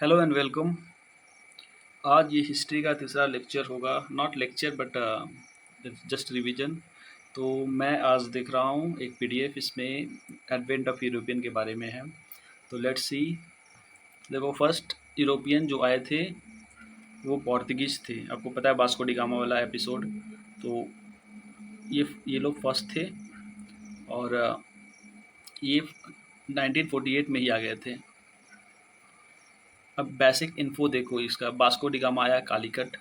Hello and welcome. आज ये history का तीसरा लेक्चर होगा, not lecture but just revision. तो मैं आज देख रहा हूँ एक पीडीएफ, इसमें एडवेंट ऑफ यूरोपियन के बारे में है। तो लेट्स सी। देखो, फर्स्ट यूरोपियन जो आए थे वो पोर्तुगीज़ थे। आपको पता है वास्को डी गामा वाला एपिसोड। तो ये लोग फर्स्ट थे और ये 1948 में ही आ गए थे। अब बेसिक इन्फो देखो इसका। वास्को डी गामा आया कालीकट।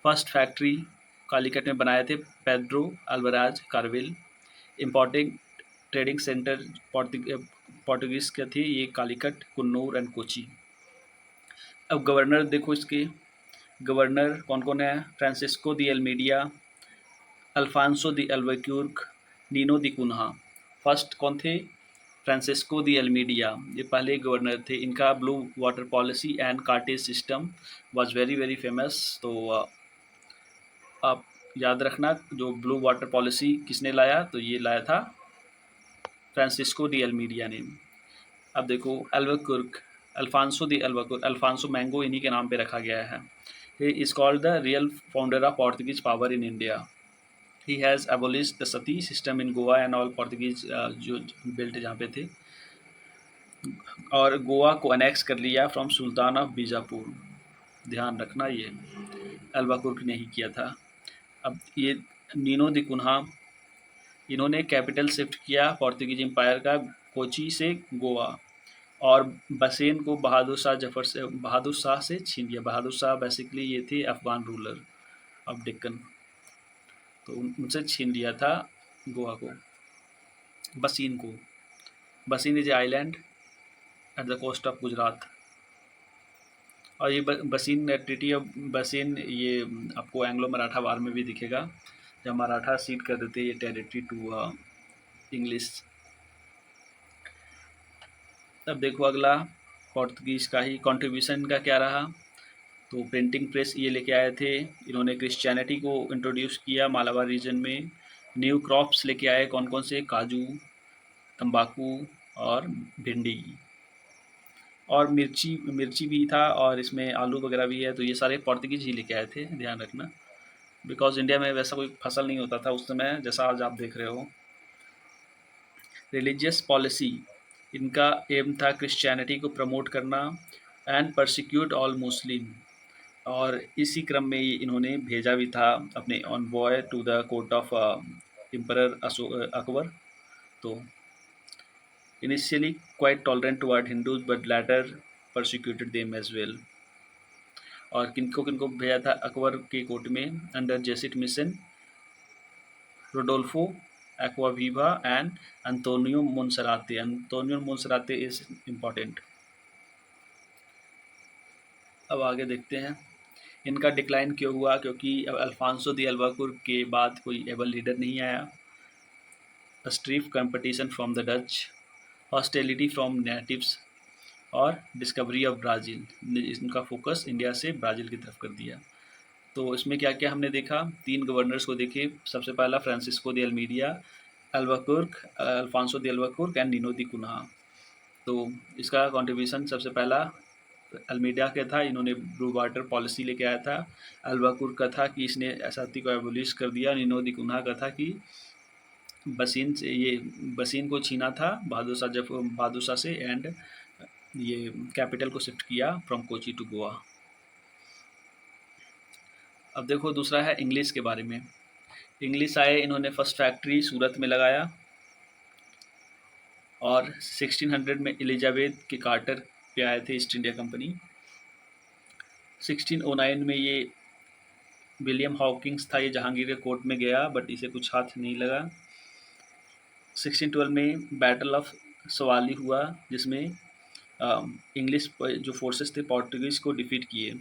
फर्स्ट फैक्ट्री कालीकट में बनाए थे Pedro Alvarez Cabral. Importing trading centre Portuguese के थे ये कालीकट, कुन्नूर एंड कोची। अब गवर्नर देखो इसके। गवर्नर कौन कौन है? Francisco de Almeida, Alfonso de Albuquerque, Nuno da Cunha. First कौन थे? Francisco de Almeida. ये पहले गवर्नर थे। इनका blue water policy and cartaz system was very very famous. तो आप याद रखना, जो ब्लू वाटर पॉलिसी किसने लाया? तो ये लाया था फ्रांसिस्को डी एल्मीडिया ने। अब देखो अल्बुक्यूर्क, अल्फांसो दी अल्बुक्यूर्क। अल्फांसो मैंगो इन्हीं के नाम पे रखा गया है। He is called the real founder of Portuguese power in India. He has एबोलिश्ड the Sati system in Goa and all Portuguese जो बेल्ट जहाँ पे थे, और गोवा को अनेक्स कर लिया फ्रॉम सुल्तान ऑफ बीजापुर। ध्यान रखना, ये अल्बुक्यूर्क ने ही किया था। अब ये नीनो दी कुन्हा, इन्होंने कैपिटल शिफ्ट किया पोर्तुगीज एम्पायर का कोची से गोवा, और बसेन को बहादुर शाह से छीन लिया। बहादुर शाह बेसिकली ये थे अफगान रूलर ऑफ डेक्कन। तो उनसे छीन लिया था गोवा को, बसीन को। Bassein is a island at the coast of Gujarat. और ये बसीन, ट्रीटी ऑफ बसीन, ये आपको एंग्लो मराठा वार में भी दिखेगा, जब मराठा सीड कर देते ये टेरिटरी टू इंग्लिश। अब देखो अगला, पोर्तुगीज़ का ही कंट्रीब्यूशन का क्या रहा। तो प्रिंटिंग प्रेस ये लेके आए थे। इन्होंने क्रिश्चियनिटी को इंट्रोड्यूस किया मालाबार रीजन में। न्यू क्रॉप्स लेके आए, कौन कौन से? काजू, तंबाकू और भिंडी, और मिर्ची मिर्ची भी था, और इसमें आलू वगैरह भी है। तो ये सारे पोर्तुगीज ही लेके आए थे, ध्यान रखना। बिकॉज इंडिया में वैसा कोई फसल नहीं होता था उस समय, जैसा आज आप देख रहे हो। रिलीजियस पॉलिसी, इनका एम था क्रिश्चियनिटी को प्रमोट करना एंड परसिक्यूट ऑल मुस्लिम। और इसी क्रम में इन्होंने भेजा भी था अपने envoy to the court of emperor Akbar. तो initially quite tolerant toward Hindus but later persecuted them as well. और किनको किनको भेजा था अकबर के कोर्ट में? Under Jesuit mission, Rodolfo Acquaviva and Antonio Monserrate. Antonio Monserrate is important. अब आगे देखते हैं इनका डिक्लाइन क्यों हुआ। क्योंकि अल्फांसो दी अल्बुक्यूर्क के बाद कोई एबल लीडर नहीं आया। स्ट्रीफ competition from the Dutch, hostility from natives, और डिस्कवरी ऑफ ब्राज़ील। इनका फोकस इंडिया से ब्राज़ील की तरफ कर दिया। तो इसमें क्या क्या हमने देखा? 3 गवर्नर्स को देखे। सबसे पहला Francisco de Almeida, Albuquerque, Alfonso de Albuquerque and Nuno da Cunha. तो इसका कंट्रीब्यूशन सबसे पहला अल्मीडिया का था, इन्होंने ब्लू वाटर पॉलिसी लेके आया था। अल्बुक्यूर्क का था कि इसने सती को एबोलिश कर दिया। नीनो दी कुन्हा का था कि बसीन को छीना था बहादुर शाह से, एंड ये कैपिटल को शिफ्ट किया फ्रॉम कोची टू गोवा। अब देखो दूसरा है इंग्लिश के बारे में। इंग्लिश आए, इन्होंने फर्स्ट फैक्ट्री सूरत में लगाया, और 1600 में एलिजाबेथ के कार्टर पे आए थे ईस्ट इंडिया कंपनी। 1609 में ये विलियम हॉकिंस था, ये जहांगीर के कोर्ट में गया बट इसे कुछ हाथ नहीं लगा। 1612 में बैटल ऑफ सवाली हुआ, जिसमें इंग्लिश जो फोर्सेस थे पोर्तुगीज़ को डिफीट किए।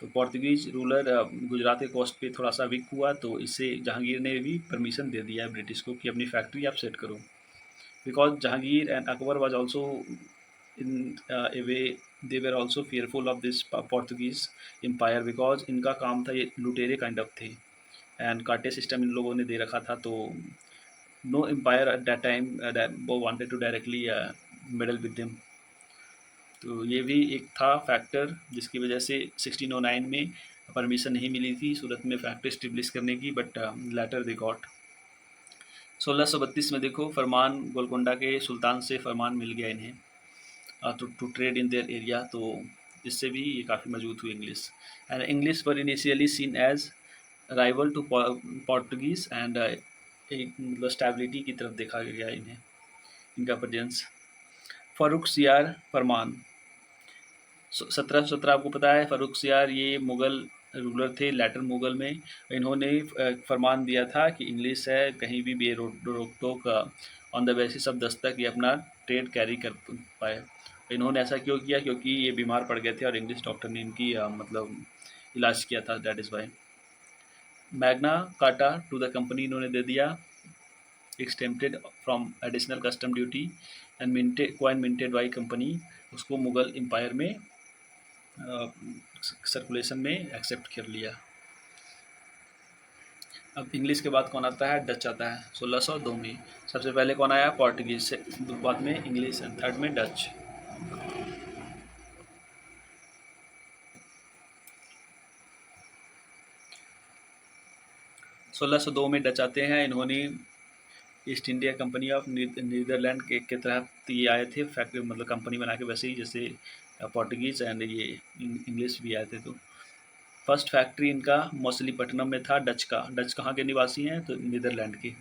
तो पोर्तुगीज़ रूलर गुजरात के कोस्ट पे थोड़ा सा वीक हुआ, तो इससे जहांगीर ने भी परमिशन दे दिया है ब्रिटिश को कि अपनी फैक्ट्री आप सेट करो। Because Jahangir and Akbar was also in a way, they were also fearful of this Portuguese empire, because इनका काम था, ये लुटेरे काइंड ऑफ थे, एंड कार्टे सिस्टम इन लोगों ने दे रखा था। तो no empire at that time वो wanted to directly meddle with them. तो ये भी एक था फैक्टर जिसकी वजह से 1609 में परमिशन नहीं मिली थी सूरत में फैक्ट्री स्टेब्लिश करने की, बट लेटर दे गॉट। 1632 में देखो फरमान गोलकोंडा के सुल्तान से फरमान मिल गया इन्हें to trade in their area, तो इससे भी ये काफ़ी मजबूत हुई English. And English were initially seen as rival to Portuguese and एक मतलब स्टेबिलिटी की तरफ देखा गया इन्हें, इनका प्रेजेंस। फ़ारुख सियार फरमान 1717 आपको पता है, फ़ारुख सियार ये मुग़ल रूलर थे लेटर मुग़ल में। इन्होंने फरमान दिया था कि इंग्लिश है कहीं भी रोक टोक on the basis of Dastak ये अपना ट्रेड कैरी कर पाए। इन्होंने ऐसा क्यों किया? क्योंकि ये बीमार पड़ गए थे और इंग्लिश डॉक्टर ने इनकी मतलब इलाज किया था, that is why. Magna Carta to the company इन्होंने दे दिया, exempted from additional custom duty and minted coin minted by company, उसको मुग़ल एम्पायर में सर्कुलेशन में एक्सेप्ट कर लिया। अब इंग्लिश के बाद कौन आता है? डच आता है 1602 में। सबसे पहले कौन आया? पोर्टुगीज से, बाद में इंग्लिश एंड थर्ड में डच। सोलह सौ दो में डच आते हैं। इन्होंने East India Company of Netherland के तहत ये आए थे, फैक्ट्री मतलब कंपनी बना के, वैसे ही जैसे पोर्टुगीज़ एंड ये इंग्लिश भी आए थे। तो फर्स्ट फैक्ट्री इनका मछलीपट्टनम में था, डच का। डच कहाँ के निवासी हैं? तो नीदरलैंड के।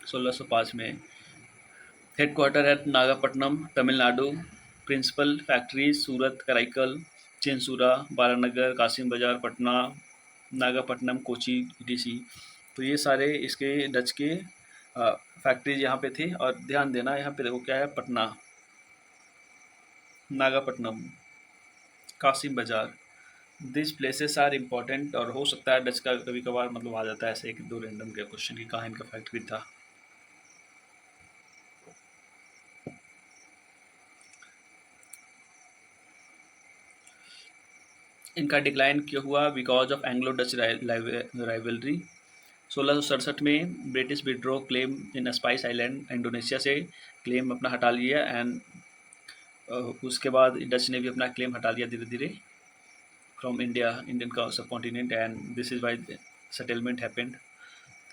1605 में हेडक्वार्टर है नागापट्टनम, तमिलनाडु। प्रिंसिपल फैक्ट्रीज सूरत, कराईकल, चेंसूरा, बारानगर, कासिम बाजार, पटना, नागापट्टनम, कोची, ईटीसी। तो ये सारे इसके डच के फैक्ट्रीज यहाँ पे थे। और ध्यान देना यहाँ पे देखो क्या है, पटना, नागापट्टनम, कासिम बाजार, दिस प्लेसेस आर इम्पॉर्टेंट। और हो सकता है डच का कभी कभार मतलब आ जाता है ऐसे एक दो रैंडम के क्वेश्चन की कहाँ इनका फैक्ट्री था। इनका डिक्लाइन क्यों हुआ? Because of Anglo Dutch rivalry. 1667 में British withdraw claim in spice island, Indonesia से क्लेम अपना हटा लिया। एंड उसके बाद डच ने भी अपना क्लेम हटा लिया धीरे धीरे फ्रॉम इंडियन का subcontinent, and this is why settlement happened.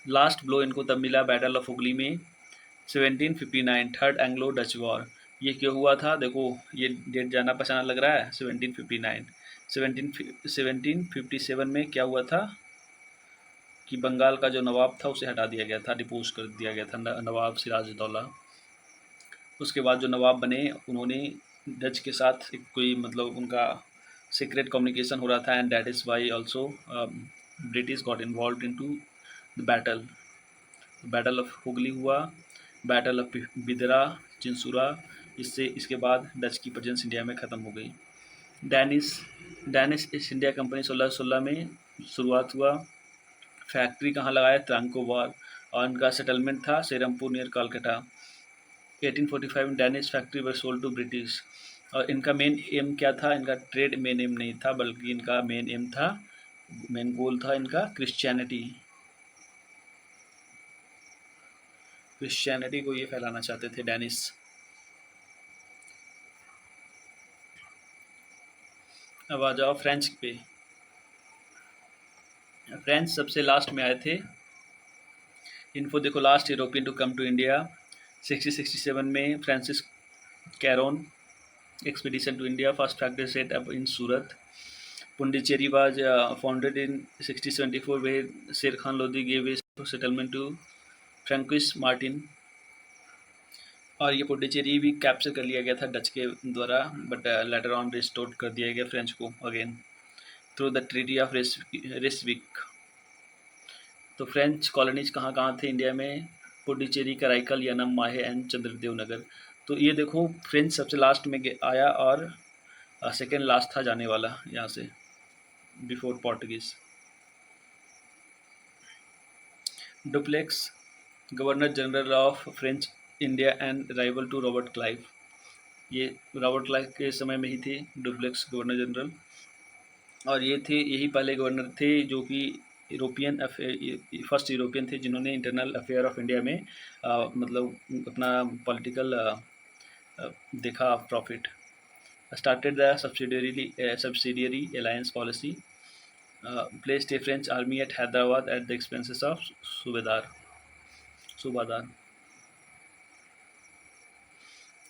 Last blow इनको तब मिला बैटल ऑफ हुगली में 1759, थर्ड एंग्लो डच वॉर। ये क्यों हुआ था? देखो ये डेट जाना पहचाना लग रहा है। 1759 1757 में क्या हुआ था कि बंगाल का जो नवाब था उसे हटा दिया गया था, डिपोज कर दिया गया था, नवाब सिराजुद्दौला। उसके बाद जो नवाब बने उन्होंने डच के साथ कोई मतलब उनका सीक्रेट कम्युनिकेशन हो रहा था, and that is why also British got involve in to the battle of Hugli हुआ, बैटल ऑफ बिदरा, चिंसूरा। इसके बाद डच की प्रेजेंस इंडिया में ख़त्म हो गई। डैनिश ईस्ट इंडिया कंपनी 1616 में शुरुआत हुआ। फैक्ट्री कहाँ लगाया? त्रांकोबार। और इनका सेटलमेंट था सेरमपुर नियर कोलकाता। 1845 में Danish factory were sold to British. और इनका मेन एम क्या था? इनका ट्रेड मेन एम नहीं था, बल्कि इनका मेन एम था, मेन गोल था इनका क्रिश्चियनिटी को ये फैलाना चाहते थे डैनिश। अब आ जाओ फ्रेंच पे। फ्रेंच सबसे लास्ट में आए थे। इनको देखो, last European to come to India 1667 में Francis Caron expedition to India, first factory set up in Surat. Pondicherry was founded in 1674 where Sher Khan Lodi gave a settlement to François Martin. और ये पुडुचेरी भी कैप्चर कर लिया गया था डच के द्वारा, बट लेटर ऑन रिस्टोर्ड कर दिया गया फ्रेंच को again through the treaty of Ryswick. तो फ्रेंच कॉलोनीज कहाँ कहाँ थे इंडिया में? पुडुचेरी, कराईकल, यनम, माहे एंड चंद्रदेव नगर। तो ये देखो फ्रेंच सबसे लास्ट में आया और सेकेंड लास्ट था जाने वाला यहाँ से, before Portuguese. Dupleix governor general of French India and rival to Robert Clive. ये रॉबर्ट क्लाइव के समय में ही थे डुप्लेक्स गवर्नर जनरल। और ये थे, यही पहले गवर्नर थे जो कि फर्स्ट यूरोपियन थे जिन्होंने इंटरनल अफेयर ऑफ इंडिया में मतलब अपना पॉलिटिकल देखा profit. started the subsidiary alliance policy, placed a French army at Hyderabad at the expenses of Subadar.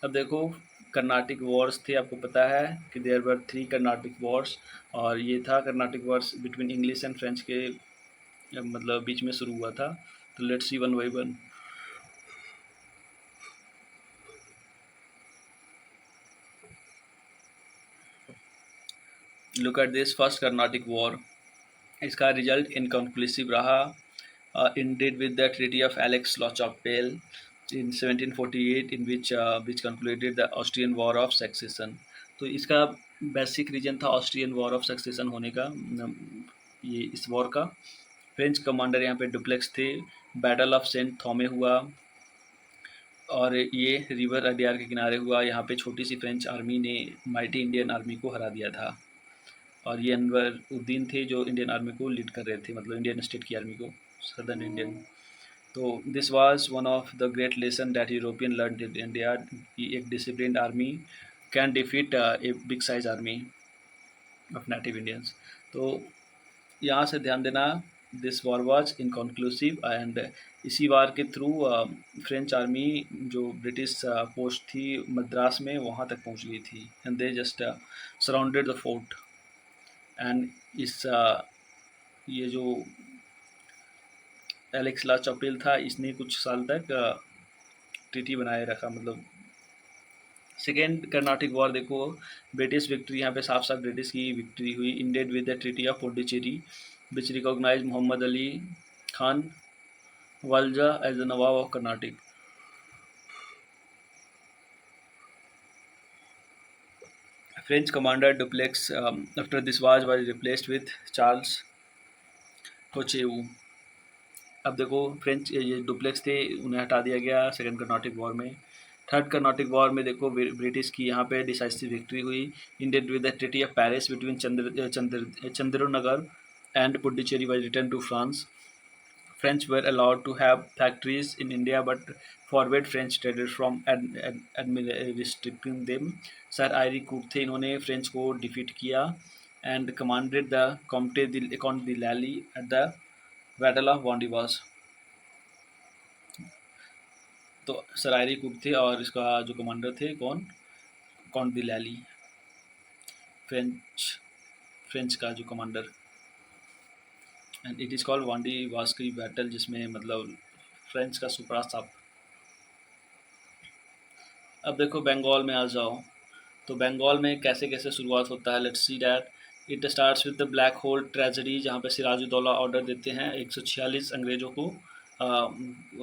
अब देखो, कर्नाटिक वॉर्स थे, आपको पता है कि देयर वर 3 कर्नाटिक वॉर्स, और ये था Carnatic Wars between English and French के मतलब बीच में शुरू हुआ था। तो let's see one by one. Look at this first Carnatic war. इसका रिजल्ट इनकंक्लूसिव रहा, ended with the Treaty of Aix-la-Chapelle in 1748 in which concluded the Austrian War of Succession। तो इसका बेसिक रीजन था ऑस्ट्रियन वॉर ऑफ सक्सेशन होने का, ये इस war का। फ्रेंच कमांडर यहाँ पे डुप्लेक्स थे। बैटल ऑफ सेंट थॉमे हुआ और ये रिवर अडियार के किनारे हुआ। यहाँ पे छोटी सी फ्रेंच आर्मी ने माइटी इंडियन आर्मी को हरा दिया था, और ये अनवर उद्दीन थे जो इंडियन आर्मी को लीड कर रहे थे, मतलब इंडियन स्टेट की आर्मी को, सदर्न इंडियन। तो this was one of the great lesson that European learn in India कि एक disciplined army can defeat a big size army of native Indians. तो यहाँ से ध्यान देना, this war was inconclusive, and इसी वार के थ्रू फ्रेंच आर्मी जो ब्रिटिश पोस्ट थी मद्रास में वहाँ तक पहुँच गई थी, and they just surrounded the fort. And इस ये जो एलेक्स ला चपेल था, इसने कुछ साल तक ट्रीटी बनाए रखा, मतलब सेकेंड कर्नाटिक वॉर। देखो, ब्रिटिश विक्ट्री, यहाँ पे साफ साफ ब्रिटिश की विक्ट्री हुई। Ended with the treaty of Pondicherry which recognise Mohammed Ali Khan Wallajah as the nawab of Carnatic. French commander Dupleix after this was replaced with Charles Kocheu। अब देखो, फ्रेंच ये डुप्लेक्स थे, उन्हें हटा दिया गया सेकेंड कर्नाटिक वॉर में। थर्ड कर्नाटिक वॉर में देखो, ब्रिटिश की यहाँ पे डिसाइसिव विक्ट्री हुई। Ended with the treaty of Paris between Chandernagore and Puducherry was return to France. French were allowed to have factories in India but forbade French traders from restricting them। Sir Eyre Coote थे, इन्होंने French को defeat किया and commanded the Comte de Lally at the battle of Wandiwash. तो Sir Eyre Coote थे और इसका जो commander थे कौन, कॉन्ट द लैली, फ्रेंच का जो commander. And it is called Wandiwash की बैटल, जिसमें मतलब फ्रेंच का सुपरा साप। अब देखो बंगाल में आ जाओ, तो बंगाल में कैसे कैसे शुरुआत होता है, let's see that. It starts with the black hole tragedy, जहाँ पे सिराजुद्दौला ऑर्डर देते हैं 146 अंग्रेज़ों को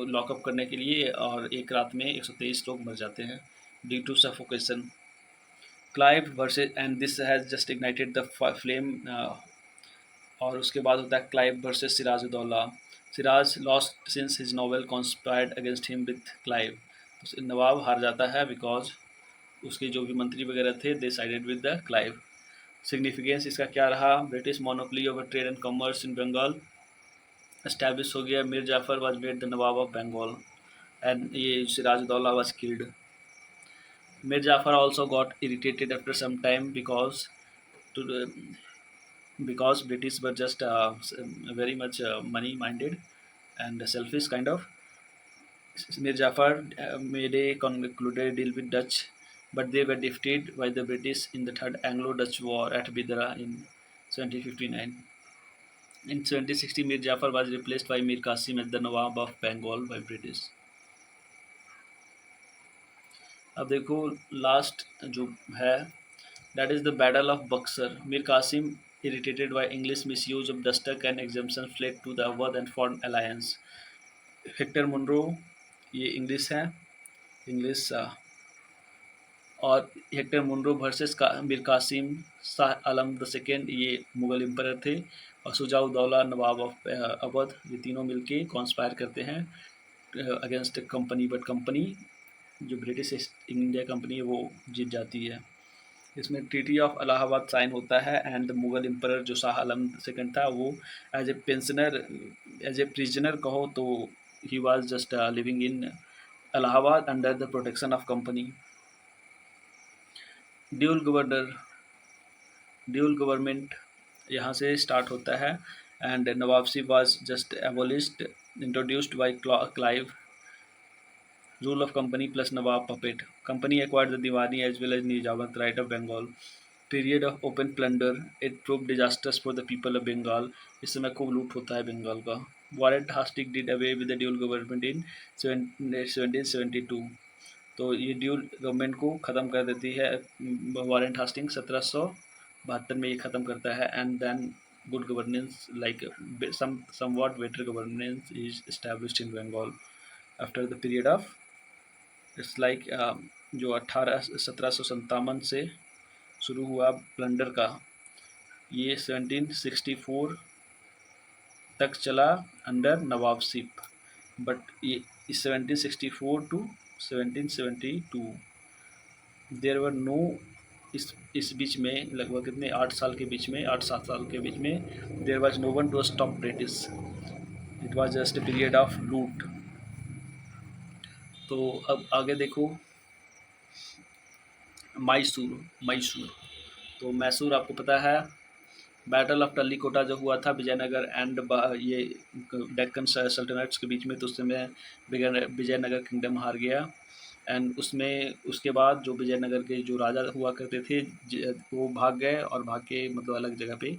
लॉकअप करने के लिए, और एक रात में 123 लोग मर जाते हैं due to suffocation. Clive versus, and this has just ignited the flame. और उसके बाद होता है Clive versus Sirajuddaulah. Siraj lost since his nobles conspired against him with Clive. तो नवाब हार जाता है बिकॉज उसके जो भी मंत्री वगैरह थे they sided with the Clive. Significance इसका क्या रहा, British monopoly over trade and commerce in Bengal establish हो गया। Mir Jafar was made the nawab of Bengal and ये Sirajuddaulah was killed. Mir Jafar also got irritated after some time because British were just very much money minded and selfish kind of. Mir Jafar made a concluded deal with Dutch, but they were defeated by the British in the Third Anglo-Dutch War at Bidra in 1759. In 1760, Mir Jafar was replaced by Mir Qasim as the Nawab of Bengal by British। अब देखो last जो है, that is the Battle of Buxar। Mir Qasim, irritated by English misuse of Dustak and exemption, fled to the Awadh and formed alliance। Hector Munro, ये English है, English और Hector Munro versus Mir Qasim Shah Alam the second, ये Mughal emperor थे, और शुजाउद्दौला नवाब of Awadh, ये तीनों मिलके conspire करते हैं अगेंस्ट कंपनी, बट कंपनी जो ब्रिटिश इंडिया कंपनी है वो जीत जाती है। इसमें ट्रीटी ऑफ इलाहाबाद साइन होता है एंड द मुग़ल एम्परर जो शाह आलम सेकंड था वो as a pensioner, as a prisoner कहो तो he was just living in Allahabad under the protection of company. Dual governor dual government यहाँ से स्टार्ट होता है, and nawabship was just abolished, introduced by Clive, rule of company plus Nawab puppet. Company acquired the Diwani as well as Nizamat right of Bengal. Period of open plunder. It proved disastrous for the people of Bengal. इस समय खूब लूट होता है बंगाल का. Warren Hastings did away with the dual government in 1772. तो ये dual government को ख़त्म कर देती है वारेंट हास्टिंग 1772 में ये ख़त्म करता है, and then good governance like somewhat better governance is established in Bengal after the period of it's like जो 1757 से शुरू हुआ प्लंडर का, ये 1764 तक चला अंडर नवाबशिप, बट ये 1764 टू 1772 देयर वर नो, इस बीच में लगभग कितने 8 साल के बीच में 8-7 साल के बीच में there was no one to stop British. It was just a period of loot. तो अब आगे देखो मैसूर. तो मैसूर आपको पता है बैटल ऑफ टल्लीकोटा जो हुआ था विजयनगर एंड ये डेक्कन सल्तनट्स के बीच में, तो उस समय विजयनगर किंगडम हार गया, एंड उसके बाद जो विजयनगर के जो राजा हुआ करते थे वो भाग गए, और भाग के मतलब अलग जगह पे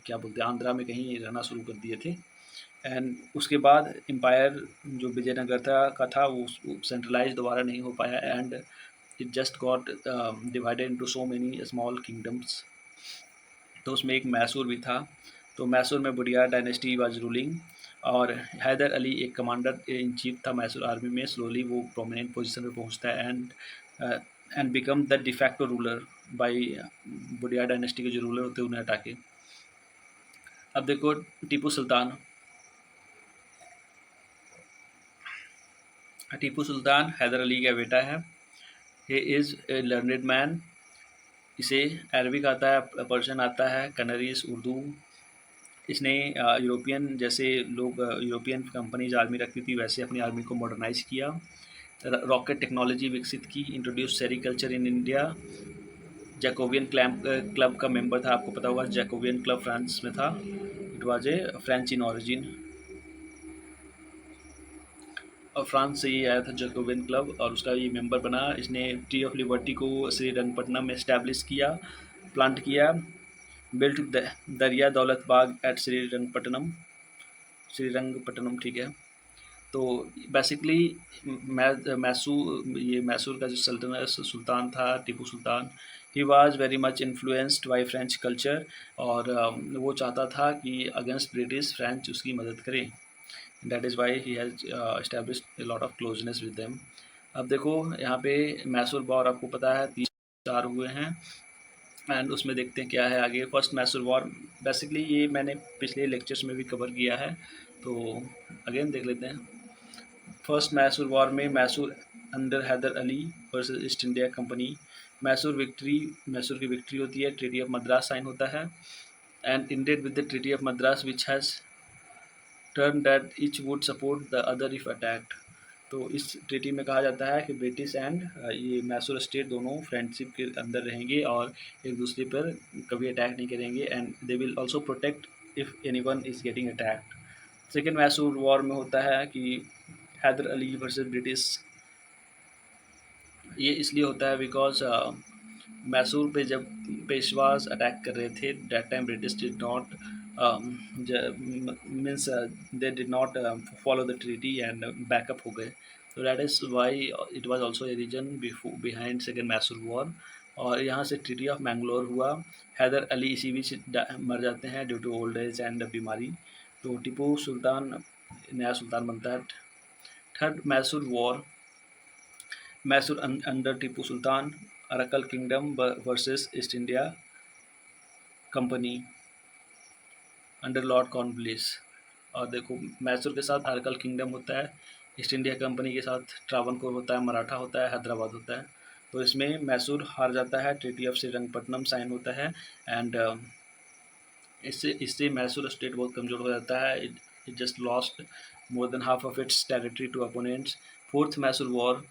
क्या बोलते हैं आंध्रा में कहीं रहना शुरू कर दिए थे. एंड उसके बाद एम्पायर जो विजयनगर था वो सेंट्रलाइज दोबारा नहीं हो पाया, and it just got divided into so many small kingdoms. तो उसमें एक मैसूर भी था. तो मैसूर में बुडियार डायनेस्टी वाज रूलिंग, और हैदर अली एक कमांडर इन चीफ था मैसूर आर्मी में. स्लोली वो प्रोमिनेंट पोजीशन पे पहुंचता है, and become the de facto ruler by Wodeyar dynasty के जो रूलर होते हैं उन्हें हटा के. अब देखो टीपू सुल्तान हैदर अली का बेटा है. He is a learned man. इसे अरबिक आता है, पर्शियन आता है, कनरीज, उर्दू. इसने यूरोपियन जैसे लोग यूरोपियन कंपनीज आर्मी रखती थी वैसे अपनी आर्मी को मॉडर्नाइज किया, रॉकेट टेक्नोलॉजी विकसित की, introduce sericulture in India. Jacobin club का मेंबर था, आपको पता होगा जैकोबियन क्लब फ्रांस में था. It was a French in origin, और फ्रांस से ही आया था जैकोबियन क्लब, और उसका ये मेंबर बना. इसने ट्री ऑफ लिबर्टी को श्रीरंगपट्टनम में इस्टेब्लिश किया, प्लांट किया. बिल्ट दरिया दौलत बाग एट श्रीरंगपट्टनम, ठीक है. तो बेसिकली मैसूर का जो सुल्तान था Tipu Sultan, he was very much influenced by French culture, और वो चाहता था कि अगेंस्ट ब्रिटिश फ्रेंच उसकी मदद करें. That is why he has established a lot of closeness with them. अब देखो यहाँ पे मैसूर वॉर आपको पता है 3-4 हुए हैं, एंड उसमें देखते हैं क्या है आगे. फर्स्ट मैसूर वॉर, बेसिकली ये मैंने पिछले लेक्चर्स में भी कवर किया है, तो अगेन देख लेते हैं. फर्स्ट मैसूर वॉर में Mysore under Hyder Ali versus East India Company. Mysore की विक्ट्री होती है. ट्रीटी ऑफ मद्रास साइन होता है, and ended with the treaty of Madras which has turn that each would support the other if attacked. तो इस ट्रीटी में कहा जाता है कि ब्रिटिश एंड ये मैसूर स्टेट दोनों फ्रेंडशिप के अंदर रहेंगे और एक दूसरे पर कभी अटैक नहीं करेंगे, and they will also protect if anyone is getting attacked. Second Mysore war में होता है कि हैदर अली वर्सेस ब्रिटिश. ये इसलिए होता है बिकॉज मैसूर पे जब पेशवाज अटैक कर रहे थे that time British did not means they did not follow the treaty and backup हो गए. तो that is why it was also a reason behind second Mysore war. और यहाँ से ट्रीटी ऑफ मैंगलोर हुआ. हैदर अली इसी बीच मर जाते हैं due to old age and बीमारी. तो टीपू सुल्तान नया सुल्तान बनता है. Third Mysore war, Mysore under Tipu Sultan, Arakkal kingdom versus East India company under Lord Cornwallis. और देखो मैसूर के साथ अरक्कल किंगडम होता है, ईस्ट इंडिया कंपनी के साथ ट्रावनकोर होता है, मराठा होता है, हैदराबाद होता है. तो इसमें मैसूर हार जाता है. ट्रीटी ऑफ श्रीरंगपट्टनम साइन होता है, एंड इससे मैसूर स्टेट बहुत कमज़ोर हो जाता है. It just lost more than half of its territory to opponents. Fourth Mysore war,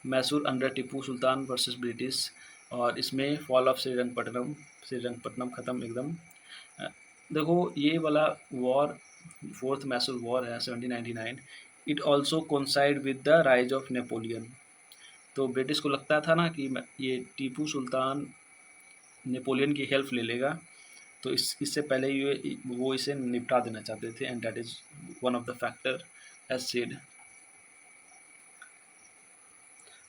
Mysore under Tipu Sultan versus British. और इसमें फॉल ऑफ श्रीरंगपट्टनम ख़त्म एकदम। देखो ये वाला वॉर, फोर्थ मैसूर वॉर है 1799, it also coincide with the rise of Napoleon. तो ब्रिटिश को लगता था ना कि ये टीपू सुल्तान नेपोलियन की हेल्प ले लेगा, तो इससे पहले ये वो इसे निपटा देना चाहते थे, and that is one of the factor as said.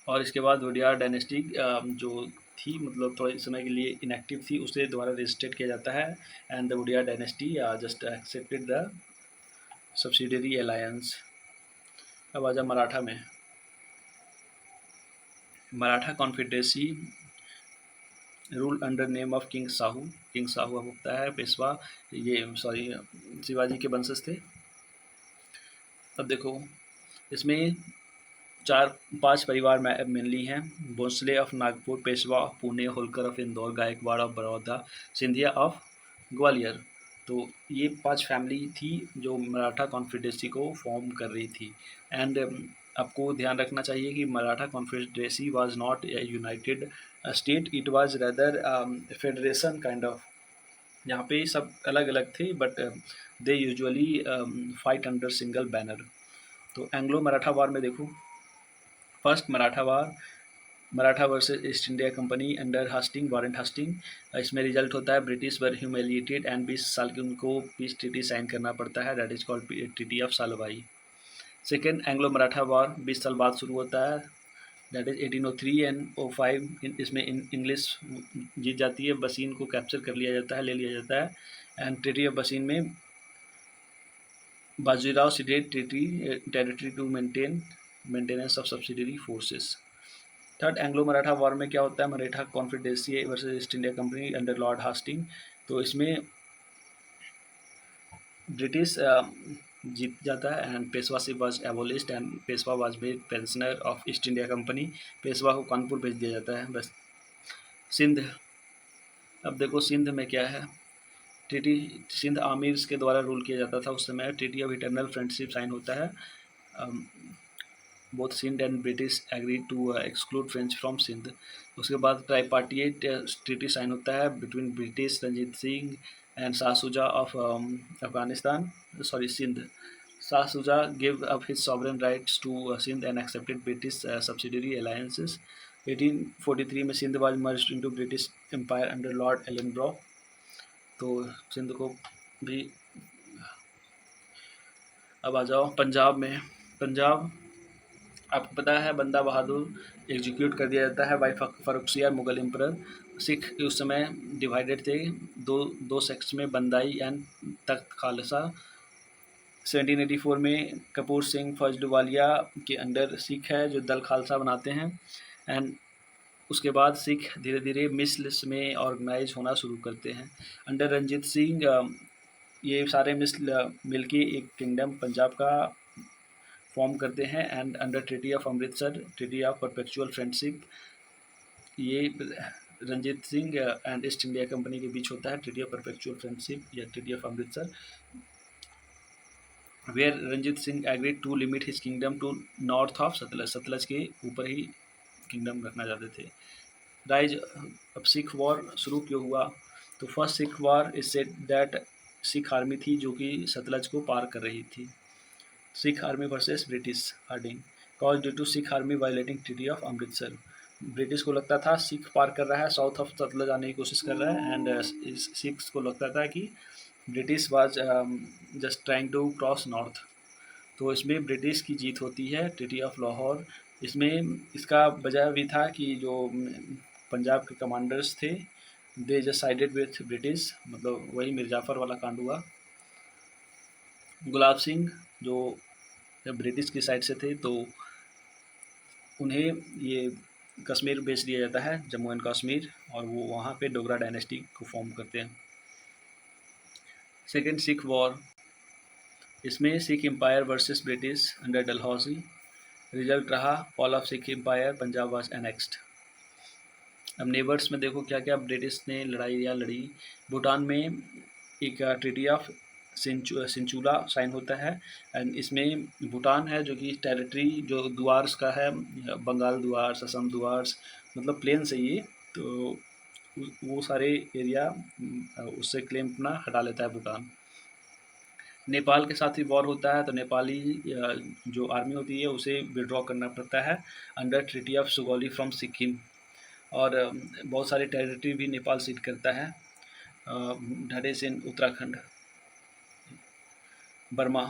और इसके बाद वोडियार डायनेस्टी जो थी, मतलब थोड़े समय के लिए इनएक्टिव थी, उसे दोबारा रजिस्ट्रेट किया जाता है, and the Wodeyar dynasty just accepted the subsidiary alliance. अब आजा मराठा में। Maratha confederacy rule under name of king Sahu. King Sahu अब होता है पेशवा, ये सॉरी शिवाजी के वंशज थे। अब देखो इसमें 4-5 परिवार मेनली हैं। Bhonsle of Nagpur, Peshwa of Pune, Holkar of Indore, Gaekwad of Baroda, Scindia of Gwalior. तो ये 5 फैमिली थी जो मराठा कॉन्फेडरेसी को फॉर्म कर रही थी। एंड आपको ध्यान रखना चाहिए कि Maratha confederacy was not a United state, it was rather federation kind of. यहाँ पे सब अलग अलग थे, but they usually fight under single banner. तो एंग्लो मराठा वॉर में देखो, first Maratha war, Maratha versus East India company under Hastings, warrant Hastings. इसमें रिजल्ट होता है ब्रिटिश वर ह्यूमिलिएटेड एंड 20 साल के उनको पीस ट्रीटी साइन करना पड़ता है, that is called treaty of Salbai. Second Anglo Maratha war 20 साल बाद शुरू होता है, दैट इज 1803 एंड 05। इसमें इंग्लिश जीत जाती है, बसीन को कैप्चर कर लिया जाता है, ले लिया जाता है, एंड ट्रीटी ऑफ बसीन में Bajirao ceded treaty territory to maintenance of subsidiary forces. Third Anglo Maratha war में क्या होता है, Maratha confederacy versus East India company under Lord Hastings. तो इसमें ब्रिटिश जीत जाता है, and Peshwaship was abolished and Peshwa was made pensioner of East India company. Peshwa को कानपुर भेज दिया जाता है बस। सिंध, अब देखो सिंध में क्या है, ट्रीटी सिंध आमिर के द्वारा रूल किया जाता था उस समय। Treaty of eternal friendship sign होता है, both Sindh and British agree to exclude French from Sindh. उसके बाद ट्राईपार्टिएट ट्रीटी साइन होता है between British, Ranjit Singh and Shah Shuja of Afghanistan, sorry Sindh. Shah Shuja give up his sovereign rights to Sindh and accepted British subsidiary alliances. 1843 में Sindh was merged into British empire under Lord Ellenborough. तो सिंध को भी। अब आ जाओ पंजाब में। पंजाब आपको पता है बंदा बहादुर एग्जीक्यूट कर दिया जाता है बाई फरुखसियार मुगल एम्परर। सिख उस समय डिवाइडेड थे दो सेक्ट्स में, बंदाई एंड तख्त खालसा। 1784 में कपूर सिंह फजलवालिया के अंडर सिख है जो दल खालसा बनाते हैं, एंड उसके बाद सिख धीरे धीरे मिस्ल में ऑर्गेनाइज होना शुरू करते हैं अंडर रंजीत सिंह। ये सारे मिस्ल मिलके एक किंगडम पंजाब का फॉर्म करते हैं, and under treaty of Amritsar, treaty of perpetual friendship, ये Ranjit Singh and East India company के बीच होता है, ट्रीटी ऑफ परपेचुअल फ्रेंडशिप या treaty of Amritsar, where Ranjit Singh agreed to limit his kingdom to north of Sutlej. Sutlej के ऊपर ही किंगडम रखना चाहते थे। राइज, अब सिख वॉर शुरू क्यों हुआ, तो first Sikh war is said that Sikh army थी जो कि सतलज को पार कर रही थी। Sikh army versus British, Hardinge, cause due to Sikh army violating treaty of Amritsar. British को लगता था सिख पार कर रहा है, साउथ ऑफ सतलज आने की कोशिश कर रहा है, एंड सिख्स को लगता था कि British was just trying to cross north. तो इसमें ब्रिटिश की जीत होती है, ट्रीटी ऑफ लाहौर। इसमें इसका वजह भी था कि जो पंजाब के कमांडर्स थे they just sided with British, मतलब वही मिर्जाफर वाला कांड हुआ। गुलाब सिंह जो ब्रिटिश की साइड से थे, तो उन्हें ये कश्मीर बेच दिया जाता है, जम्मू एंड कश्मीर, और वो वहाँ पे डोगरा डायनेस्टी को फॉर्म करते हैं। सेकेंड सिख वॉर, इसमें Sikh empire versus British under Dalhousie. Result रहा fall of Sikh empire, Punjab was annexed. अब नेबर्स में देखो क्या क्या ब्रिटिश ने लड़ाई लड़ी। भूटान में एक ट्रीटी ऑफ सिंचुला साइन होता है, एंड इसमें भूटान है जो कि टेरिटरी जो दुआर्स का है, बंगाल दुआर्स, असम दुआर्स, मतलब प्लेन से ये तो वो सारे एरिया उससे क्लेम अपना हटा लेता है भूटान। नेपाल के साथ भी वॉर होता है तो नेपाली जो आर्मी होती है उसे विड्रॉ करना पड़ता है under treaty of Sugauli from Sikkim. और बहुत सारे टेरिटरी भी नेपाल सीट करता है। That is in Uttarakhand. Burma.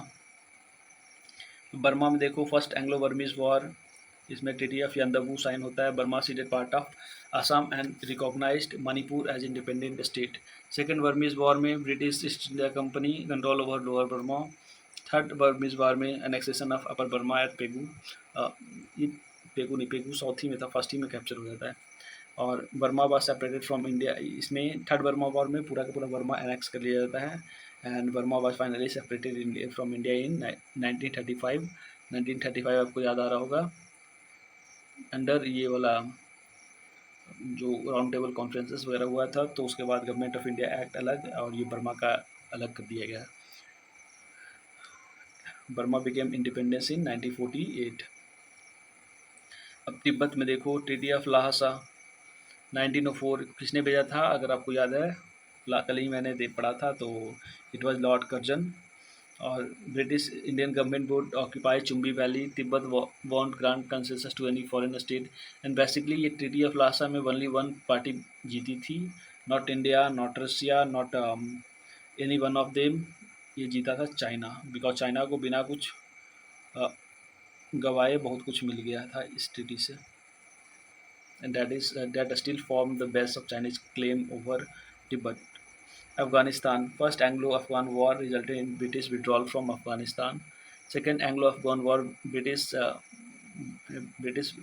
Burma में देखो फर्स्ट एंग्लो बर्मीज वॉर, इसमें ट्रीटी ऑफ यंदबू साइन होता है। Burma ceded part of Assam and recognised Manipur as independent state. Second Burmese war में British East India company control over lower Burma. Third Burmese war में annexation of upper Burma eight Pegu. ये पेगू नहीं, Pegu south ही में था, first ही में capture हो जाता है। और Burma was separated from India. इसमें थर्ड बर्मा वॉर में पूरा का पूरा बर्मा एनेक्स कर लिया जाता है and Burma was finally separated from India in 1935। 1935 आपको याद आ रहा होगा, अंडर ये वाला जो राउंड टेबल कॉन्फ्रेंसेस वगैरह हुआ था, तो उसके बाद गवर्नमेंट ऑफ इंडिया एक्ट अलग और ये बर्मा का अलग कर दिया गया। Burma became independence in 1948। अब तिब्बत में देखो ट्रीटी ऑफ लाहसा 1904 किसने भेजा था, अगर आपको याद है कल ही मैंने पढ़ा था, तो इट वाज लॉर्ड कर्जन। और British Indian government would occupy Chumbi valley, Tibet won't grant concessions to any foreign state. And basically ये ट्रीटी ऑफ लासा में ओनली वन पार्टी जीती थी, not India, not Russia, not any one of them. ये जीता था China, because China को बिना कुछ गवाए बहुत कुछ मिल गया था इस ट्रीटी से। and that still formed the base of Chinese claim over Tibet. Afghanistan. First Anglo-Afghan War resulted in British withdrawal from Afghanistan. Second Anglo-Afghan War, British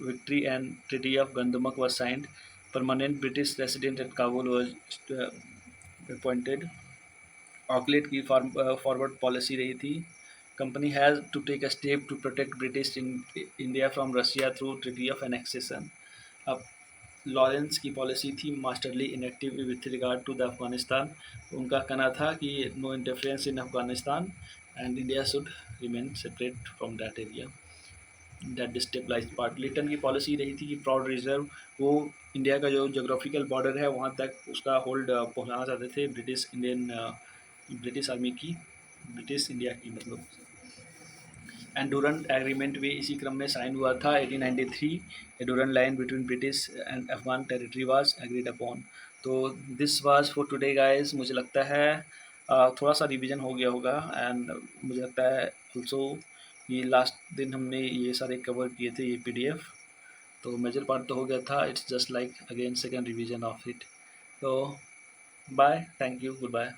victory and Treaty of Gandamak was signed. Permanent British resident at Kabul was appointed. ऑकलेट की forward policy रही थी। Company has to take a step to protect British India from Russia through treaty of annexation. अब Lawrence की policy थी masterly inactive with regard to the Afghanistan. उनका कहना था कि no interference in Afghanistan and India should remain separate from that area. That destabilize part. Lytton की policy रही थी कि प्राउड रिजर्व, वो इंडिया का जो जोग्राफिकल बॉर्डर है वहाँ तक उसका होल्ड पहुँचाना चाहते थे ब्रिटिश आर्मी की, ब्रिटिश इंडिया की मतलब। एंड डूरन एग्रीमेंट भी इसी क्रम में साइन हुआ था 1893। A Durand line between British and Afghan territory was agreed upon. तो this was for today guys. मुझे लगता है थोड़ा सा रिवीजन हो गया होगा एंड मुझे लगता है ऑल्सो ये लास्ट दिन हमने ये सारे कवर किए थे ये पीडीएफ, तो मेजर पार्ट तो हो गया था। It's just like again second revision of it. तो bye, thank you, good bye.